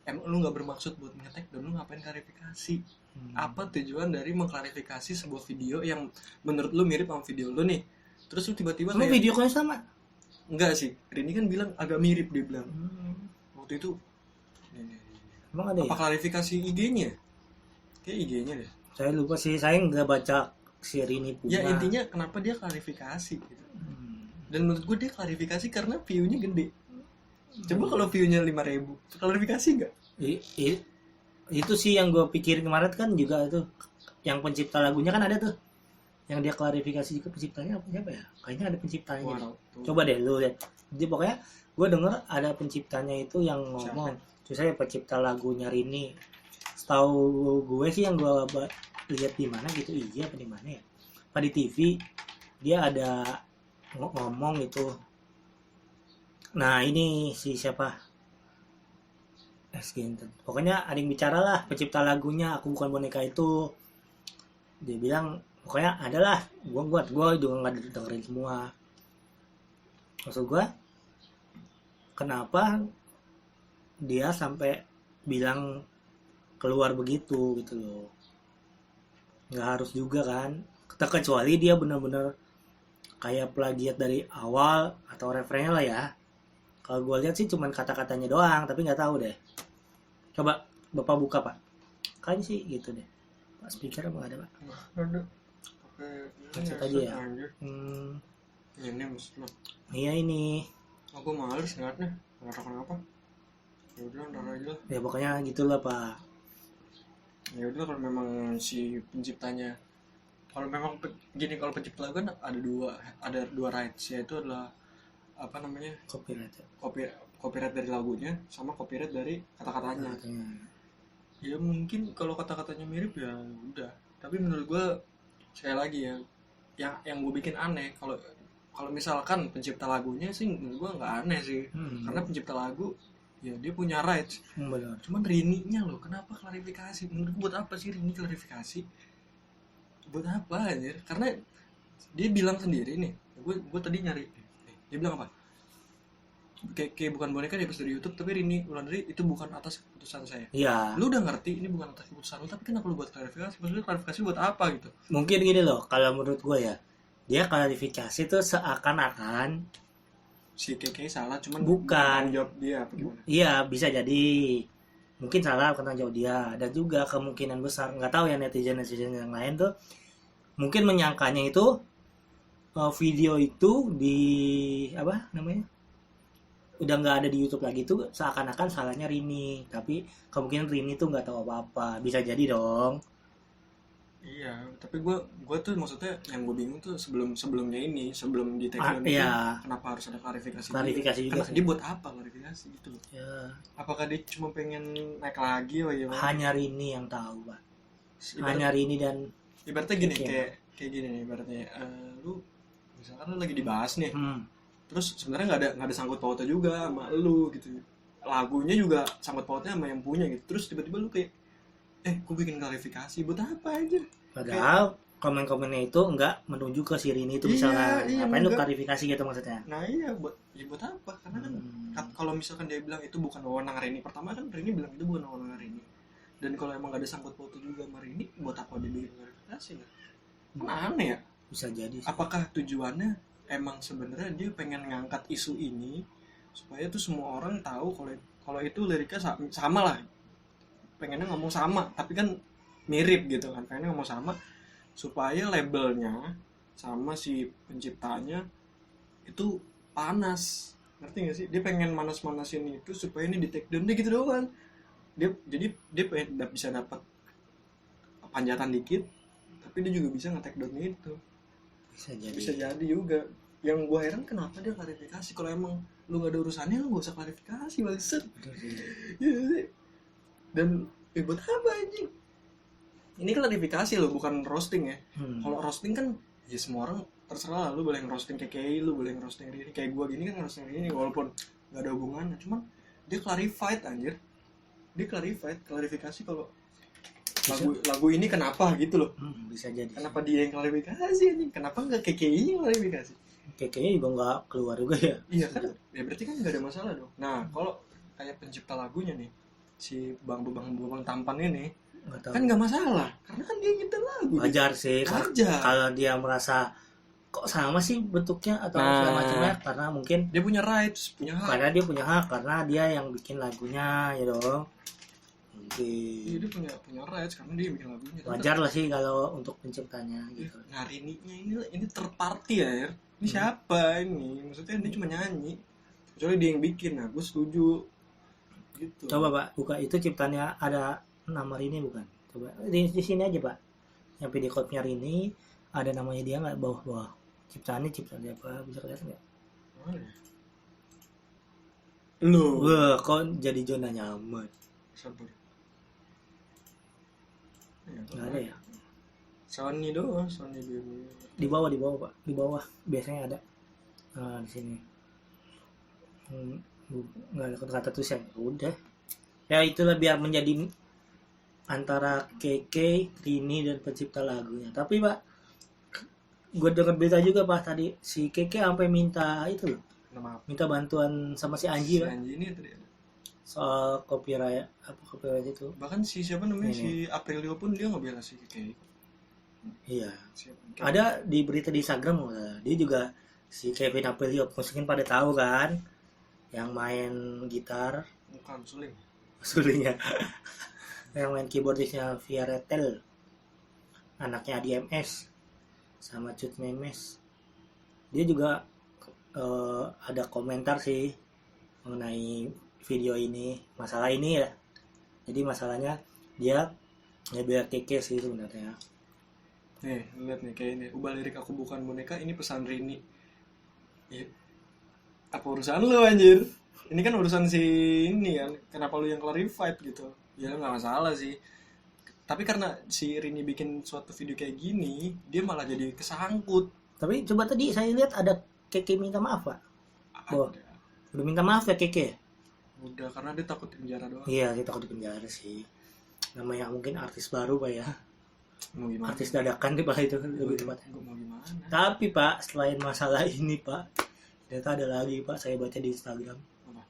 emang lu nggak bermaksud buat ngetek dan lu ngapain klarifikasi? Apa tujuan dari mengklarifikasi sebuah video yang menurut lu mirip sama video lu nih? Terus lu tiba-tiba Emang kayak video call sama? enggak sih, Rini kan bilang agak mirip, dia bilang waktu itu. Emang ada ya? Apa klarifikasi IG-nya? Kayak IG-nya deh. Saya lupa sih, saya nggak baca si Rini Puma. Ya intinya kenapa dia klarifikasi gitu. Dan menurut gue dia klarifikasi karena view-nya gede. Coba kalau view-nya 5.000, klarifikasi nggak? Itu sih yang gue pikirin kemarin kan juga tuh. Yang pencipta lagunya kan ada tuh. Yang dia klarifikasi juga penciptanya siapa ya? Kayaknya ada penciptanya. Wah, gitu. tuh. Coba deh lu lihat. Jadi pokoknya gue denger ada penciptanya itu yang ngomong. Terus saya pencipta lagunya Rini. Setahu gue sih yang gue lihat di mana gitu, iya apa di mana ya? Apa di TV dia ada ngomong itu. Nah ini si siapa? Pokoknya ada yang bicara lah, pencipta lagunya Aku Bukan Boneka itu. Dia bilang pokoknya adalah gua juga nggak dengerin semua. Maksud gua kenapa dia sampai bilang keluar begitu gitu loh. Nggak harus juga kan, kecuali dia benar-benar kayak plagiat dari awal atau referennya lah ya. Kalau gue lihat sih cuman kata-katanya doang, tapi nggak tahu deh. Coba Bapak buka Pak, kayaknya sih gitu deh. Pak speaker apa ada Pak? Ada. Oke, Headset aja ya. Ini maksud lo. Iya ini. Aku males ngeliatnya, nggak tahu kenapa. Ya udah, ntar aja lah. Ya pokoknya gitulah Pak. Ya udah, kalau memang si penciptanya, kalau memang gini, kalau pencipta lagu kan ada dua rights, yaitu adalah apa namanya, Copyright ya. copyright dari lagunya sama copyright dari kata-katanya. Ya mungkin kalau kata-katanya mirip ya udah, tapi menurut gue sekali lagi ya, yang gue bikin aneh, kalau misalkan pencipta lagunya sih menurut gue nggak aneh sih, karena pencipta lagu ya dia punya rights. Benar. Cuman Rini-nya loh, kenapa klarifikasi? Menurut gue buat apa sih Rini klarifikasi? Buat apa anjir? Karena dia bilang sendiri nih, gue tadi nyari, dia bilang apa? Kayak bukan boneka dia dari YouTube, tapi Rini Wulandari itu bukan atas keputusan saya. Iya. Lu udah ngerti ini bukan atas keputusan lu, tapi kenapa lu buat klarifikasi? Maksudnya klarifikasi buat apa gitu? Mungkin gini loh, kalau menurut gue ya, dia klarifikasi tuh seakan-akan Si Keke salah, cuman bukan jawab dia apa gimana? Iya bisa jadi. mungkin salah karena jauh dia. Dan juga kemungkinan besar, nggak tahu ya netizen yang lain tuh mungkin menyangkanya itu video itu di apa namanya udah nggak ada di YouTube lagi tuh seakan-akan salahnya Rini, tapi kemungkinan Rini tuh nggak tahu apa-apa, bisa jadi dong. Iya, tapi gue tuh maksudnya yang gue bingung tuh sebelumnya ini, sebelum di take down itu, Iya, kenapa harus ada klarifikasi klarifikasi juga dia? sih. Dia buat apa klarifikasi gitu loh? Ya, Apakah dia cuma pengen naik lagi atau gimana? hanya Rini yang tahu, Pak. Ibarat- Hanya Rini dan Ibaratnya gini, Iya. kayak gini nih, ibaratnya lu misalkan lu lagi dibahas nih, hmm, terus sebenarnya nggak ada sangkut pautnya juga sama lu gitu, lagunya juga sangkut pautnya sama yang punya gitu, terus tiba-tiba lu kayak gue bikin klarifikasi buat apa aja? padahal komen-komennya itu enggak menuju ke si Rini itu misalnya. Iya, Ngapain lu enggak. klarifikasi gitu maksudnya? Nah iya, buat apa? Karena kan kalau misalkan dia bilang itu bukan wewenang Rini, pertama kan Rini bilang itu bukan wewenang Rini, dan kalau emang gak ada sangkut pautnya juga sama Rini, buat apa dia bikin klarifikasi? Kan aneh ya. Bisa jadi sih. Apakah tujuannya emang sebenarnya dia pengen ngangkat isu ini supaya tuh semua orang tahu kalau itu liriknya sama lah, pengennya ngomong sama tapi kan mirip gitu kan, pengennya ngomong sama supaya labelnya sama si penciptanya itu panas, ngerti gak sih? Dia pengen manas-manasin itu supaya ini di take down, dia gitu doang. Dia pengen bisa dapat panjatan dikit, tapi dia juga bisa nge-take down itu. Bisa jadi juga. Yang gue heran kenapa dia klarifikasi, kalau emang lu gak ada urusannya lu gak usah klarifikasi, bangsat. Dan buat apa anjing? Ini klarifikasi loh, bukan roasting ya. Kalau roasting kan ya semua orang terserah lah, lu boleh ngerosting KKI, lu boleh ngerosting Rini, kayak gue gini kan ngerosting Rini walaupun gak ada hubungannya, cuman dia clarified anjir. Dia klarifikasi kalau lagu ini kenapa gitu loh. Bisa jadi. Kenapa dia yang klarifikasi anjing? Kenapa enggak KKI yang klarifikasi? Kayaknya juga nggak keluar juga ya. Iya kan, ya berarti kan nggak ada masalah dong. Nah kalau kayak pencipta lagunya nih, si bang tampan ini, kan nggak masalah, karena kan dia nyiptain lagu. Wajar sih. Wajar. Kalau dia merasa kok sama sih bentuknya atau segala macamnya, karena mungkin dia punya rights, punya hak. Karena dia punya hak, karena dia yang bikin lagunya ya dong. Iya, dia punya rights karena dia bikin lagunya. Wajar lah sih kalau untuk penciptanya gitu. Nah Rini-nya ini third party ya. Ini siapa ini? Maksudnya dia cuma nyanyi. Kecuali dia yang bikin. Nah, gue setuju. Gitu. Coba Pak, buka itu ciptanya ada nama Rini bukan? Coba di sini aja Pak. Yang video clipnya Rini ada namanya dia nggak bawah-bawah. Ciptaan siapa? Bisa kelihatan nggak? Loh. Wah, kok jadi zona nyaman? Sabar. Nggak ada ya? Sony doang, Sony dulu. Di bawah Pak, di bawah biasanya ada. Nah, di sini nggak ada kata-kata tulisan. Udah ya, itulah biar menjadi antara KK, Rini dan pencipta lagunya. Tapi Pak, gue dengar berita juga Pak tadi si KK sampai minta itu loh, minta bantuan sama si Anji Pak. Anji ini tadi soal copyright itu. Bahkan si siapa namanya si Aprilio pun dia nggak bela si KK. Iya. Ada di berita di Instagram dia juga si Kevin Aprilio, mungkin pada tahu kan, yang main gitar, bukan sulingnya yang main keyboardisnya Via Retel, anaknya DMS sama Cut Memes. Dia juga ada komentar sih mengenai video ini, masalah ini ya. Jadi masalahnya dia biar keke sih sebenarnya. Nih, lihat nih kayak ini. Ubah lirik aku bukan boneka, ini pesan Rini. Ya. Apa urusan lu anjir? Ini kan urusan si ini kan. Kenapa lu yang clarified gitu? Ya nggak masalah sih. Tapi karena si Rini bikin suatu video kayak gini, dia malah jadi kesangkut. Tapi coba tadi saya lihat ada keke minta maaf Pak. Udah minta maaf ya keke? Udah, karena dia takut di penjara doang. Iya, dia takut di penjara sih. Namanya mungkin artis baru Pak ya. Mau gimana? Artis dadakan deh Pak itu lebih tepatnya. Mau gimana? Tapi Pak, selain masalah ini Pak, ternyata ada lagi Pak, saya baca di Instagram. Apa?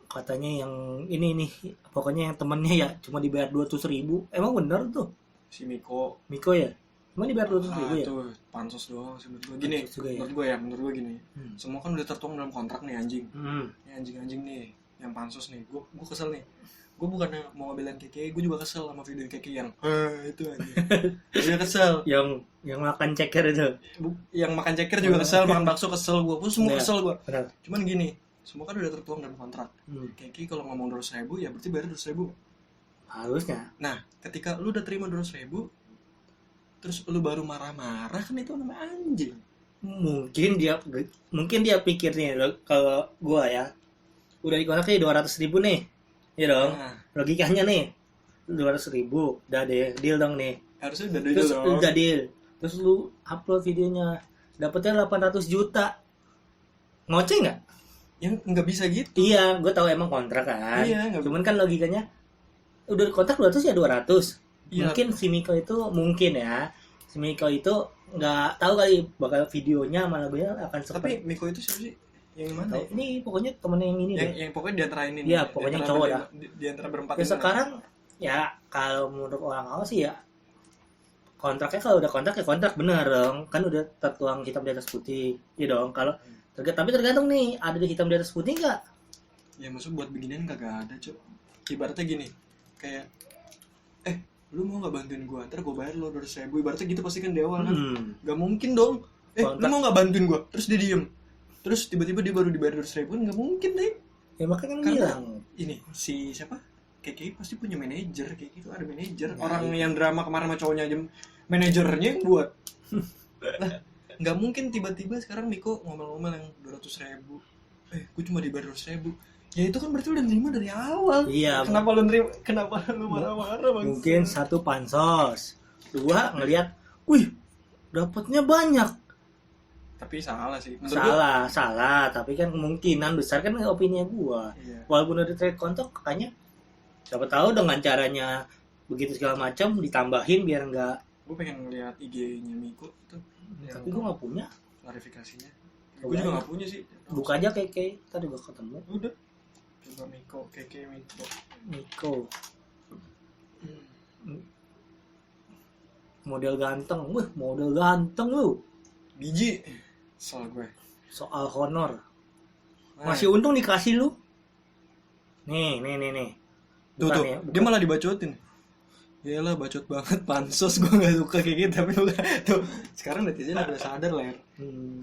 Katanya yang ini pokoknya yang temennya ya cuma dibayar 200.000. Emang bener tuh? Si Miko ya? Emang dibayar 200.000 ya? Tuh, pansos doang sih menurut gue. Gini, menurut gue gini. Semua kan udah tertuang dalam kontrak nih anjing. Ini anjing-anjing nih, yang pansos nih. Gue kesel nih. gue bukannya mau ngebelain Keke, gue juga kesel sama video Keke yang itu aja. Gue kesel. Yang makan ceker itu. Yang makan ceker juga kesel, makan bakso kesel gue semua Iya, kesel gue. benar. Cuman gini, semua kan udah tertuang dalam kontrak. Keke kalau ngomong 200.000 ya berarti bayar 200.000. Harusnya. Nah, ketika lu udah terima 200.000, terus lu baru marah-marah, kan itu namanya anjing. Mungkin dia pikir nih, kalau gua ya udah dikontrak 200.000 nih, ya dong. Nah, Logikanya nih 200.000 udah deh deal dong nih. harusnya udah Terus dong. udah deal, terus lu upload videonya dapetnya 800 juta, ngoceh nggak? Yang nggak bisa gitu. Iya, gue tahu emang kontrak kan. Iya, nggak Cuman kan logikanya udah kontrak 200 ya 200. Iya. Mungkin si Miko itu itu nggak tahu kali bakal videonya mana lagunya akan Tapi Miko itu siapa sih? Yang mana? tahu. Ini pokoknya temen yang ini deh. Yang pokoknya di antara ini nih. Iya, Di pokoknya antara cowok berlima- dah. Di antara berempat Ya ini. sekarang ya kalau menurut orang awam sih ya kontraknya, kalau udah kontrak ya kontrak bener dong, kan udah tertuang hitam di atas putih ya dong. Kalau tapi tergantung nih, ada di hitam di atas putih nggak? Ya maksud buat beginian kagak ada, Cuk. Ibaratnya gini, kayak lu mau nggak bantuin gua, ntar gua bayar lo 200.000. Ibaratnya gitu pasti kan di awal kan. Gak mungkin dong. Lu Kontrak. mau nggak bantuin gua, terus dia diem, terus tiba-tiba dia baru dibayar 200.000, kan nggak mungkin deh. Ya makanya kan Karena bilang ini si siapa? Keke pasti punya manajer, kayak gitu ada manajer. Nah, Orang itu. yang drama kemarin sama cowoknya aja manajernya yang buat. Lah, nggak mungkin tiba-tiba sekarang Miko ngomel-ngomel yang 200.000. Gue cuma dibayar 200.000. Ya itu kan berarti udah nerima dari awal. iya. Kenapa lu nerima? Kenapa lu marah-marah, Bang? Mungkin satu pansos, dua ngelihat, wih dapatnya banyak. Tapi salah sih. Menurut gua, Salah, tapi kan kemungkinan besar kan opini gua. iya. Walaupun udah trade kontak, katanya siapa tahu dengan caranya begitu segala macam ditambahin biar enggak. Gue pengen ngeliat IG-nya Miko itu. Tapi gua nggak punya. Klarifikasinya. Coba Gue juga aja. nggak punya sih. Buka aja kayak tadi gua ketemu Udah. Coba Miko, Keke Miko. Miko, model ganteng. Wih, model ganteng lu. Biji. Soal gue. Soal honor. Nah, Masih untung dikasih lu. Nih. tuh, Bukan tuh. ya, Dia malah dibacotin. Yalah, bacot banget pansos. Gue gak suka kayak gitu. Tapi lu tuh, sekarang netizen udah sadar lah ya.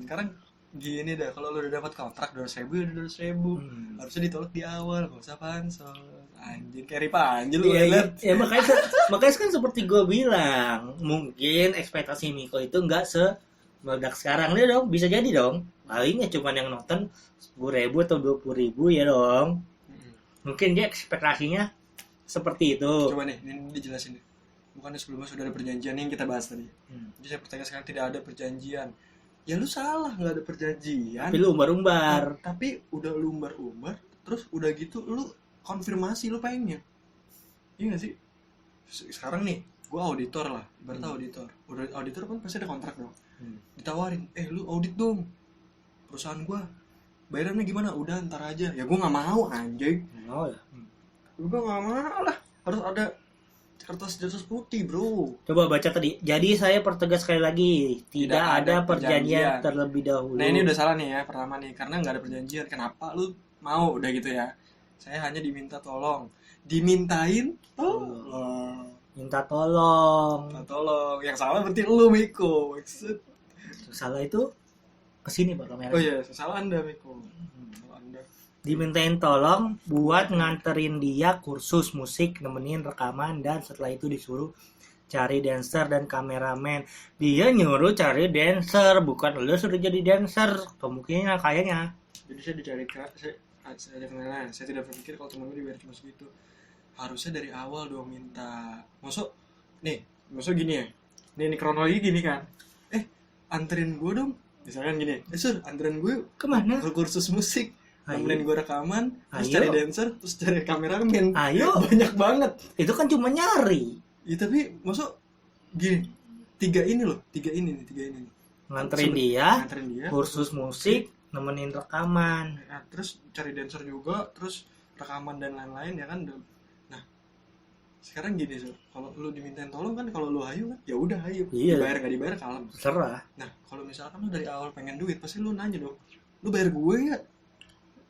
Sekarang gini dah, kalau lu udah dapat kontrak 200.000 ya 200.000. Harusnya ditolak di awal, gak usah pansos. Anjir, kayak Ripa anjir lu lihat. Ya makanya kan seperti gue bilang, mungkin ekspektasi Miko itu nggak meledak sekarang dia dong, bisa jadi dong. Palingnya cuma yang nonton 10.000 atau 20.000 ya dong. Mungkin dia ekspektasinya seperti itu. Coba nih, ini dijelasin nih. Bukannya sebelumnya sudah ada perjanjian yang kita bahas tadi. Jadi saya pertanyaan sekarang tidak ada perjanjian. Ya lu salah, nggak ada perjanjian. Tapi lu umbar-umbar. Tapi udah lu umbar-umbar, terus udah gitu lu konfirmasi lu pengen. Iya gak sih? Sekarang nih, gua auditor lah, ibaratnya auditor. Udah auditor kan pasti ada kontrak dong. Ditawarin, lu audit dong perusahaan gua. Bayarannya gimana? Udah ntar aja. Ya gua nggak mau anjing. Oh ya. Gua nggak mau lah. Harus ada kertas di atas putih, bro. Coba baca tadi. Jadi saya pertegas sekali lagi, tidak ada perjanjian perjanjian. terlebih dahulu. Nah ini udah salah nih ya, pertama nih, karena nggak ada perjanjian. Kenapa lu mau udah gitu ya? Saya hanya diminta tolong, dimintain tolong, Minta tolong. minta tolong. Yang salah berarti lu, Miko. Maksud. Salah itu kesini Pak kamera. Oh iya, salah Anda, Miko. Salah Anda. Dimintain tolong buat nganterin dia kursus musik, nemenin rekaman, dan setelah itu disuruh cari dancer dan kameramen. Dia nyuruh cari dancer, bukan lu suruh jadi dancer. Kemungkinan kayaknya. Jadi saya dicari saya tidak berpikir kalau temen gue dibayar cuma segitu. Harusnya dari awal dong minta. Maksud gini ya. Nih kronologi gini kan. Anterin gue dong. Misalkan gini. Sur, anterin gue Kemana? ke kursus musik. Ayo. Nemenin gue rekaman, terus Ayo. cari dancer, terus cari kameramen. Ayo. Banyak banget. Itu kan cuma nyari. Ya tapi maksud gini. Tiga ini nih. Nganterin dia, Anterin dia. kursus musik, nemenin rekaman. Nah, terus cari dancer juga, terus rekaman dan lain-lain ya kan. Nah, sekarang gini Sur, kalau lu dimintain tolong kan, kalau lu hayu kan, ya udah hayu. Iya. Dibayar nggak dibayar kalem. Serah. Nah, kalau misalkan lu dari awal pengen duit, pasti lu nanya dong, lu bayar gue nggak?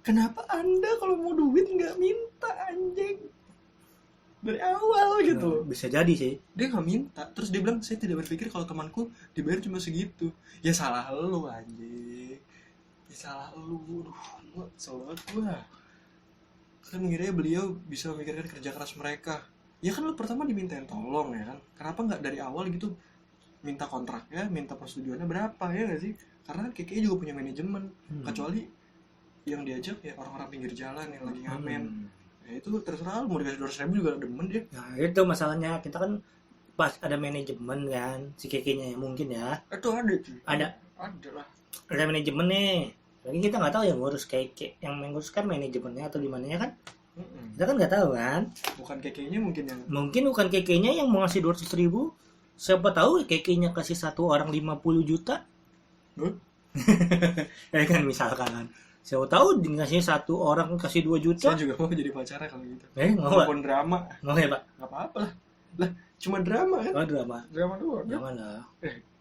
Kenapa Anda kalau mau duit nggak minta anjing? dari awal gitu. Bisa jadi sih. Dia nggak minta, terus dia bilang saya tidak berpikir kalau temanku dibayar cuma segitu. Ya salah lu anjing, ya salah lu. Aduh, gua kesel banget gua. Kan ngiranya beliau bisa memikirkan kerja keras mereka. Ya kan lu pertama dimintain tolong ya kan, kenapa nggak dari awal gitu minta kontraknya, minta persetujuannya berapa, ya nggak sih? Karena kan KKI juga punya manajemen, kecuali yang diajak ya orang-orang pinggir jalan yang lagi ngamen. Ya itu terserah lu, mau dikasih 200.000 juga demen dia. Nah itu masalahnya, kita kan pas ada manajemen kan si kekenya ya, mungkin ya Itu ada cuy. ada lah. ada manajemen nih, lagi kita nggak tahu yang ngurus keke, yang mengurus kan manajemennya atau gimana ya kan, kita kan nggak tahu kan. Bukan KKI-nya mungkin Bukan kekenya yang mau ngasih 200.000, siapa tahu kekenya kasih satu orang 50 juta. Ya kan misalkan, siapa tahu dikasih satu orang kasih 2 juta. Saya juga mau jadi pacarnya kalau gitu. Mau walaupun drama. Mau ya pak? Nggak apa-apa lah, cuma drama kan. Oh drama Doang. jangan lah,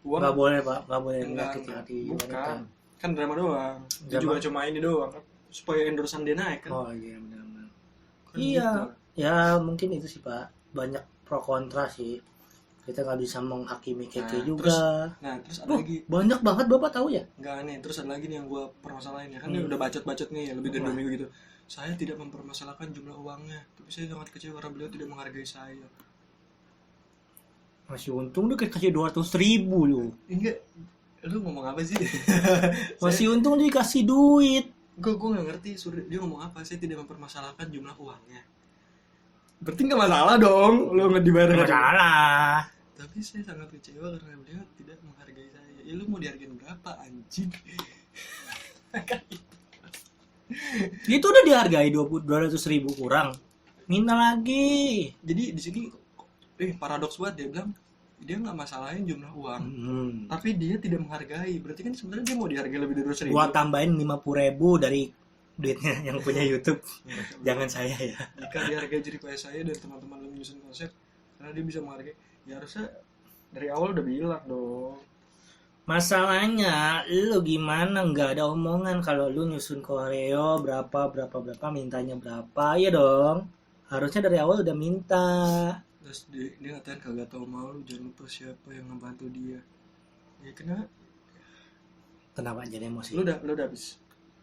Uang nggak boleh pak, nggak boleh enggak, menyakiti hati wanita. bukan. Kan drama doang. Itu Drama. juga cuma ini doang kan, supaya endorsean dia naik kan. Oh iya benar-benar. Kan Iya, gitu. ya mungkin itu sih pak, banyak pro kontra sih, kita nggak bisa menghakimi keke Nah, juga. Terus ada lagi. Banyak banget bapak tahu ya. Enggak nih, terus ada lagi nih yang gue permasalahin ya kan, dia udah bacot-bacot nih ya, lebih dari 2 minggu gitu. Saya tidak mempermasalahkan jumlah uangnya, tapi saya sangat kecewa karena beliau tidak menghargai saya. Masih untung dia kasih 200.000 loh. Enggak, lu ngomong apa sih? Masih untung dia kasih duit. Gue nggak ngerti dia ngomong apa. Saya tidak mempermasalahkan jumlah uangnya, berarti nggak masalah dong lu nggak dibayar. Nggak masalah. Tapi saya sangat kecewa karena beliau tidak menghargai saya. Ya lu mau dihargain berapa anjing? Itu udah dihargai 200.000 kurang, minta lagi. Jadi di sini paradoks banget, dia bilang dia nggak masalahin jumlah uang, tapi dia tidak menghargai. Berarti kan sebenarnya dia mau dihargai lebih dari 200.000. Gua tambahin 50.000 dari duitnya yang punya YouTube. Jangan saya ya. Jika dihargai jadi kayak saya dan teman-teman lu menyusun konsep, karena dia bisa menghargai, ya harusnya dari awal udah bilang dong. Masalahnya lu gimana nggak ada omongan kalau lu nyusun koreo berapa mintanya berapa, ya dong. Harusnya dari awal udah minta. Terus dia ngatain kagak tau malu, jangan lupa siapa yang ngebantu dia. Ya kenapa jadi emosi? Lu udah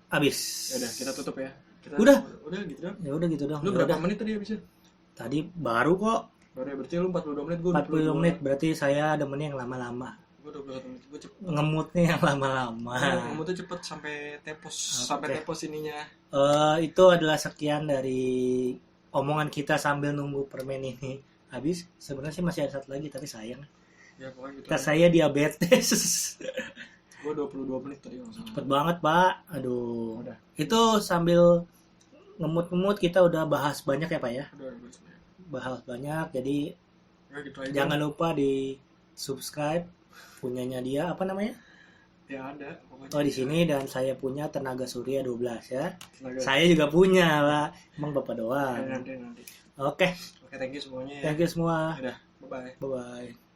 habis. Ya udah, kita tutup ya. Udah gitu dong. Ya udah gitu dong. Lu berapa menit tadi habisnya? Tadi baru kok. Baru ya, berarti lu 42 menit, gua 40 menit, berarti saya demennya yang lama-lama. Gua 21 menit, gua cepet. Ngemutnya yang lama-lama. Ngemutnya cepet sampai tepos, sampai tepos ininya. Itu adalah sekian dari omongan kita sambil nunggu permen ini habis. Sebenarnya sih masih ada satu lagi tapi sayang. Ya pokoknya gitu. Saya diabetes. Gua 22 menit tadi langsung. Cepet banget, Pak. Aduh. Udah. Itu sambil ngemut-ngemut kita udah bahas banyak ya, Pak ya. Udah. Bahas banyak. Jadi Ya, gitu aja. jangan lupa di subscribe punyanya dia, apa namanya? Ya ada pokoknya. Oh, di sini, dan saya punya Tenaga Surya 12 ya. Tenaga. Saya juga punya, Pak. Emang Bapak doang. Nanti. Oke. Oke, thank you semuanya ya. Thank you semua. Udah, bye-bye. Bye-bye.